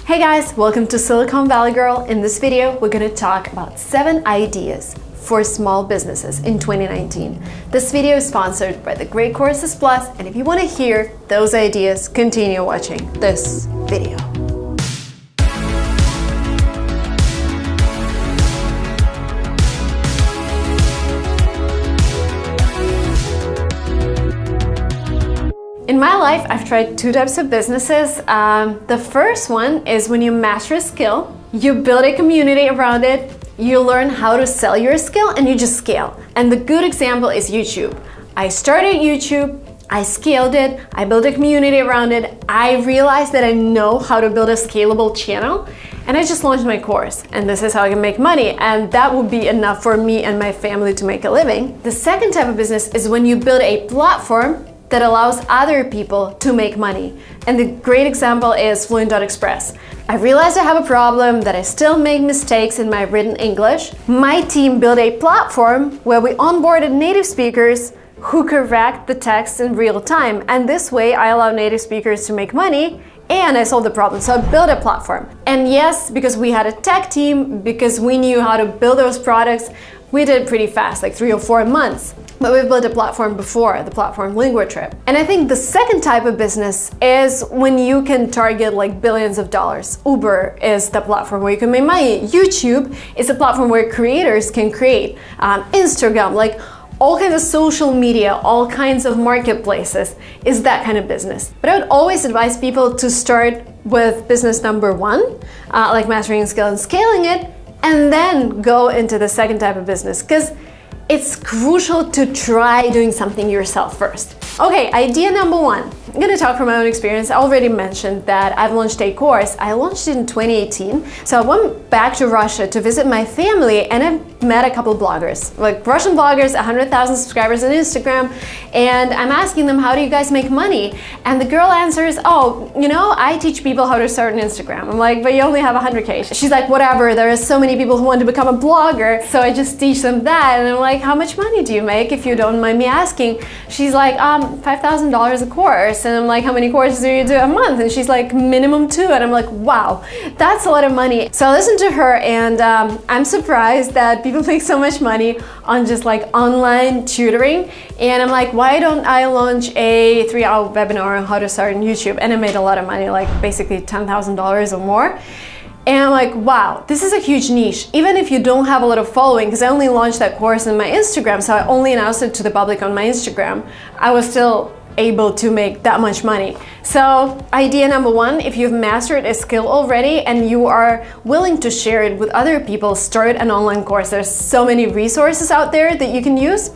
Hey guys, welcome to Silicon Valley Girl. In this video, we're gonna talk about 7 ideas for small businesses in 2019. This video is sponsored by the Great Courses Plus, and if you want to hear those ideas, continue watching this video. In my life, I've tried 2 types of businesses. The first one is when you master a skill, you build a community around it, you learn how to sell your skill, and you just scale. And the good example is YouTube. I started YouTube, I scaled it, I built a community around it, I realized that I know how to build a scalable channel, and I just launched my course. And this is how I can make money, and that would be enough for me and my family to make a living. The second type of business is when you build a platform that allows other people to make money. And the great example is Fluent.Express. I realized I have a problem that I still make mistakes in my written English. My team built a platform where we onboarded native speakers who correct the text in real time. And this way I allow native speakers to make money and I solved the problem. So I built a platform. And yes, because we had a tech team, because we knew how to build those products, we did it pretty fast, like 3 or 4 months. But we've built a platform before, the platform LinguaTrip. And I think the second type of business is when you can target like billions of dollars. Uber is the platform where you can make money. YouTube is a platform where creators can create. Instagram, like all kinds of social media, all kinds of marketplaces is that kind of business. But I would always advise people to start with business number 1, like mastering a skill and scaling it, and then go into the second type of business, because it's crucial to try doing something yourself first. Okay, idea number 1. I'm gonna talk from my own experience. I already mentioned that I've launched a course. I launched it in 2018. So I went back to Russia to visit my family and I met a couple of bloggers, like Russian bloggers, 100,000 subscribers on Instagram. And I'm asking them, how do you guys make money? And the girl answers, oh, you know, I teach people how to start an Instagram. I'm like, but you only have 100K. She's like, whatever, there are so many people who want to become a blogger. So I just teach them that. And I'm like, how much money do you make, if you don't mind me asking? She's like, $5,000 a course. And I'm like, how many courses do you do a month? And she's like, minimum 2. And I'm like, wow, that's a lot of money. So I listened to her and I'm surprised that people make so much money on just like online tutoring. And I'm like, why don't I launch a 3-hour webinar on how to start on YouTube? And I made a lot of money, like basically $10,000 or more. And I'm like, wow, this is a huge niche. Even if you don't have a lot of following, because I only launched that course on my Instagram, so I only announced it to the public on my Instagram, I was still able to make that much money. So idea number 1, if you've mastered a skill already and you are willing to share it with other people, start an online course. There's so many resources out there that you can use,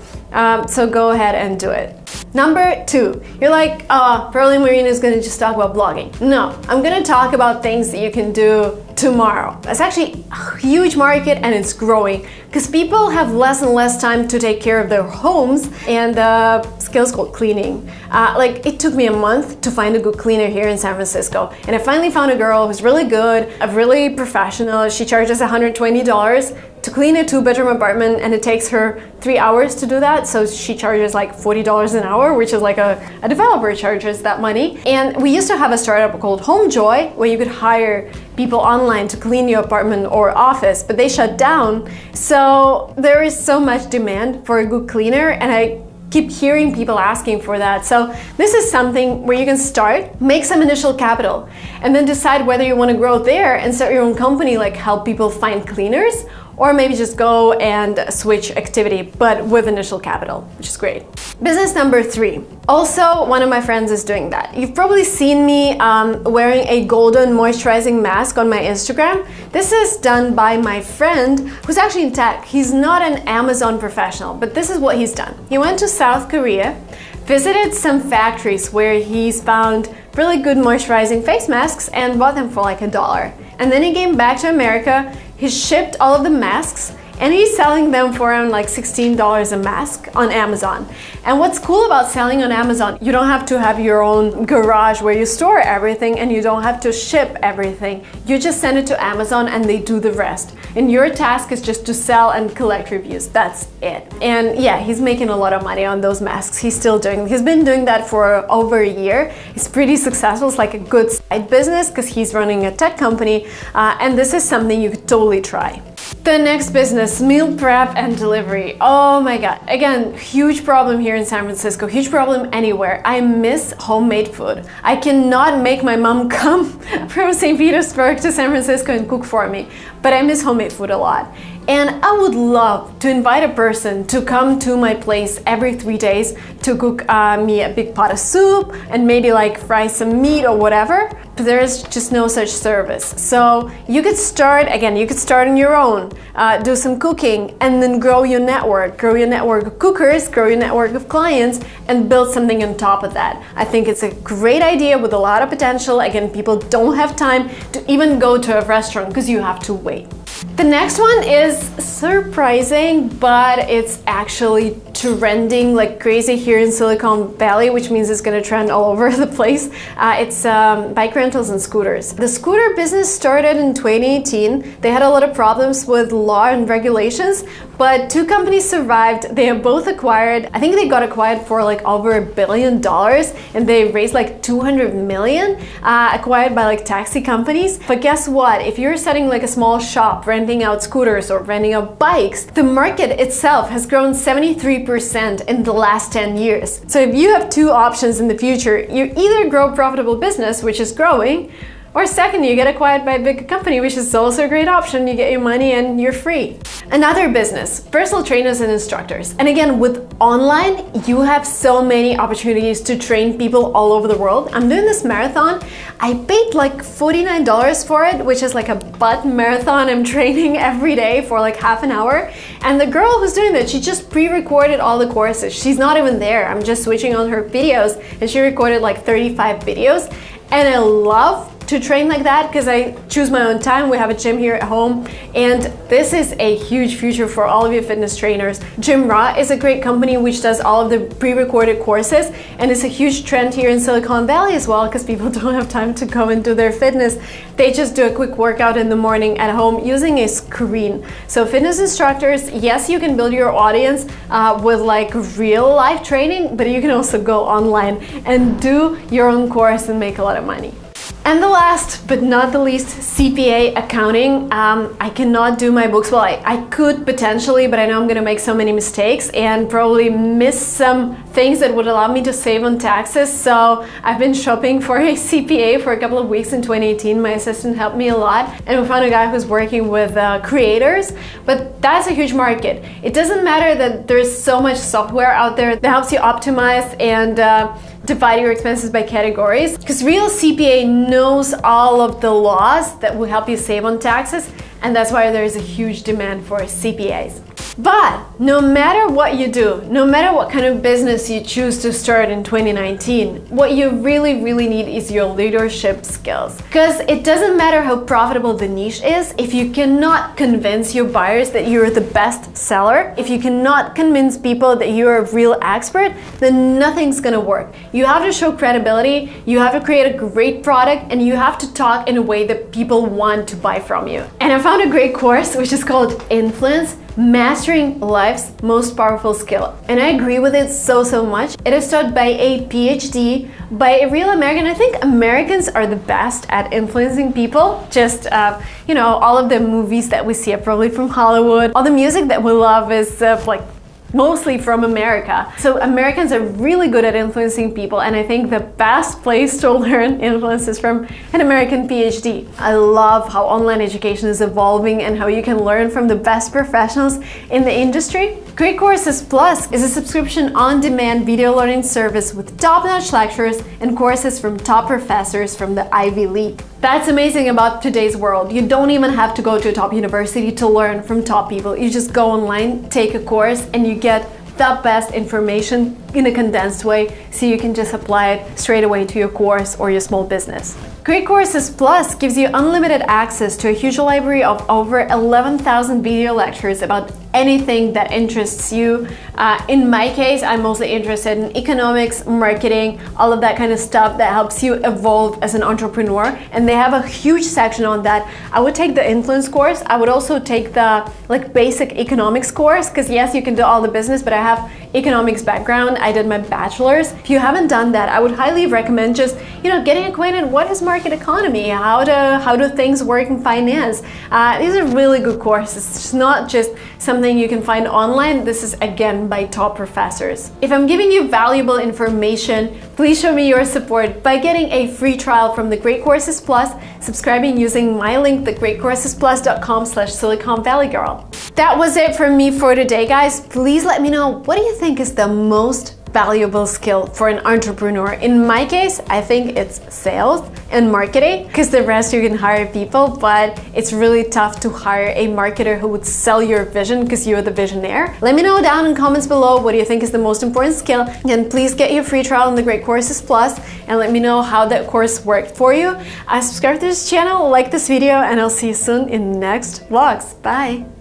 so go ahead and do it. Number 2, you're like, probably Marina is gonna just talk about blogging. No, I'm gonna talk about things that you can do tomorrow. It's actually a huge market and it's growing because people have less and less time to take care of their homes, and the skill's called cleaning. Like it took me a month to find a good cleaner here in San Francisco, and I finally found a girl who's really good, really professional. She charges $120 to clean a 2-bedroom apartment, and it takes her 3 hours to do that. So she charges like $40 an hour, which is like a developer charges that money. And we used to have a startup called HomeJoy where you could hire people online to clean your apartment or office, but they shut down. So there is so much demand for a good cleaner, and I keep hearing people asking for that. So this is something where you can start, make some initial capital, and then decide whether you want to grow there and start your own company, like help people find cleaners, or maybe just go and switch activity, but with initial capital, which is great. Business number 3. Also, one of my friends is doing that. You've probably seen me wearing a golden moisturizing mask on my Instagram. This is done by my friend who's actually in tech. He's not an Amazon professional, but this is what he's done. He went to South Korea, visited some factories where he's found really good moisturizing face masks and bought them for like $1. And then he came back to America. He shipped all of the masks and he's selling them for around like $16 a mask on Amazon. And what's cool about selling on Amazon, you don't have to have your own garage where you store everything, and you don't have to ship everything. You just send it to Amazon and they do the rest. And your task is just to sell and collect reviews. That's it. And yeah, he's making a lot of money on those masks. He's been doing that for over a year. It's pretty successful. It's like a good side business because he's running a tech company, and this is something you could totally try. The next business, meal prep and delivery. Oh my God. Again, huge problem here in San Francisco, huge problem anywhere. I miss homemade food. I cannot make my mom come from St. Petersburg to San Francisco and cook for me, but I miss homemade food a lot. And I would love to invite a person to come to my place every 3 days to cook me a big pot of soup and maybe like fry some meat or whatever. But there's just no such service. So you could start, again, you could start on your own, do some cooking, and then grow your network of cookers, grow your network of clients, and build something on top of that. I think it's a great idea with a lot of potential. Again, people don't have time to even go to a restaurant because you have to wait. The next one is surprising, but it's actually trending like crazy here in Silicon Valley, which means it's going to trend all over the place. It's bike rentals and scooters. The scooter business started in 2018. They had a lot of problems with law and regulations, but two companies survived. They are both acquired. I think they got acquired for like over $1 billion, and they raised like 200 million, acquired by like taxi companies. But guess what? If you're setting like a small shop, renting out scooters or renting out bikes, the market itself has grown 73% in the last 10 years. So if you have two options in the future, you either grow a profitable business, which is growing, or second, you get acquired by a big company, which is also a great option. You get your money and you're free. Another business, personal trainers and instructors. And again, with online, you have so many opportunities to train people all over the world. I'm doing this marathon. I paid like $49 for it, which is like a butt marathon. I'm training every day for like half an hour. And the girl who's doing that, she just pre-recorded all the courses. She's not even there. I'm just switching on her videos, and she recorded like 35 videos. And I love to train like that because I choose my own time. We have a gym here at home, and this is a huge future for all of you fitness trainers. Gymra is a great company which does all of the pre-recorded courses, and it's a huge trend here in Silicon Valley as well because people don't have time to go and do their fitness. They just do a quick workout in the morning at home using a screen. So fitness instructors, yes, you can build your audience with like real life training, but you can also go online and do your own course and make a lot of money. And the last but not the least, CPA accounting. I cannot do my books. Well, I could potentially, but I know I'm gonna make so many mistakes and probably miss some things that would allow me to save on taxes. So I've been shopping for a CPA for a couple of weeks in 2018. My assistant helped me a lot, and we found a guy who's working with creators, but that's a huge market. It doesn't matter that there's so much software out there that helps you optimize and divide your expenses by categories, because real CPA knows all of the laws that will help you save on taxes, and that's why there is a huge demand for CPAs. But no matter what you do, no matter what kind of business you choose to start in 2019, what you really need is your leadership skills. Because it doesn't matter how profitable the niche is, if you cannot convince your buyers that you're the best seller, if you cannot convince people that you're a real expert, then nothing's gonna work. You have to show credibility, you have to create a great product, and you have to talk in a way that people want to buy from you. And I found a great course which is called Influence: Mastering Life's Most Powerful Skill. And I agree with it so much. It is taught by a PhD, by a real American. I think Americans are the best at influencing people. Just, you know, all of the movies that we see are probably from Hollywood. All the music that we love is like mostly from America. So Americans are really good at influencing people, and I think the best place to learn influence is from an American PhD. I love how online education is evolving and how you can learn from the best professionals in the industry. Great Courses Plus is a subscription on-demand video learning service with top-notch lectures and courses from top professors from the Ivy League. That's amazing about today's world. You don't even have to go to a top university to learn from top people. You just go online, take a course, and you get the best information in a condensed way so you can just apply it straight away to your course or your small business. Great Courses Plus gives you unlimited access to a huge library of over 11,000 video lectures about anything that interests you. In my case, I'm mostly interested in economics, marketing, all of that kind of stuff that helps you evolve as an entrepreneur, and they have a huge section on that. I would take the influence course. I would also take the basic economics course, because yes, you can do all the business, but I have economics background. I did my bachelor's. If you haven't done that, I would highly recommend just getting acquainted. What is market economy? How do things work in finance? These are really good courses. It's not just something you can find online. This is again by top professors. If I'm giving you valuable information, please show me your support by getting a free trial from the Great Courses Plus, subscribing using my link, thegreatcoursesplus.com/Silicon Valley Girl. That was it from me for today, guys. Please let me know, what do you think is the most valuable skill for an entrepreneur? In my case, I think it's sales and marketing, because the rest you can hire people, but it's really tough to hire a marketer who would sell your vision because you're the visionaire. Let me know down in comments below, what do you think is the most important skill, and please get your free trial on the Great Courses Plus and let me know how that course worked for you. Subscribe to this channel, like this video, and I'll see you soon in next vlogs. Bye!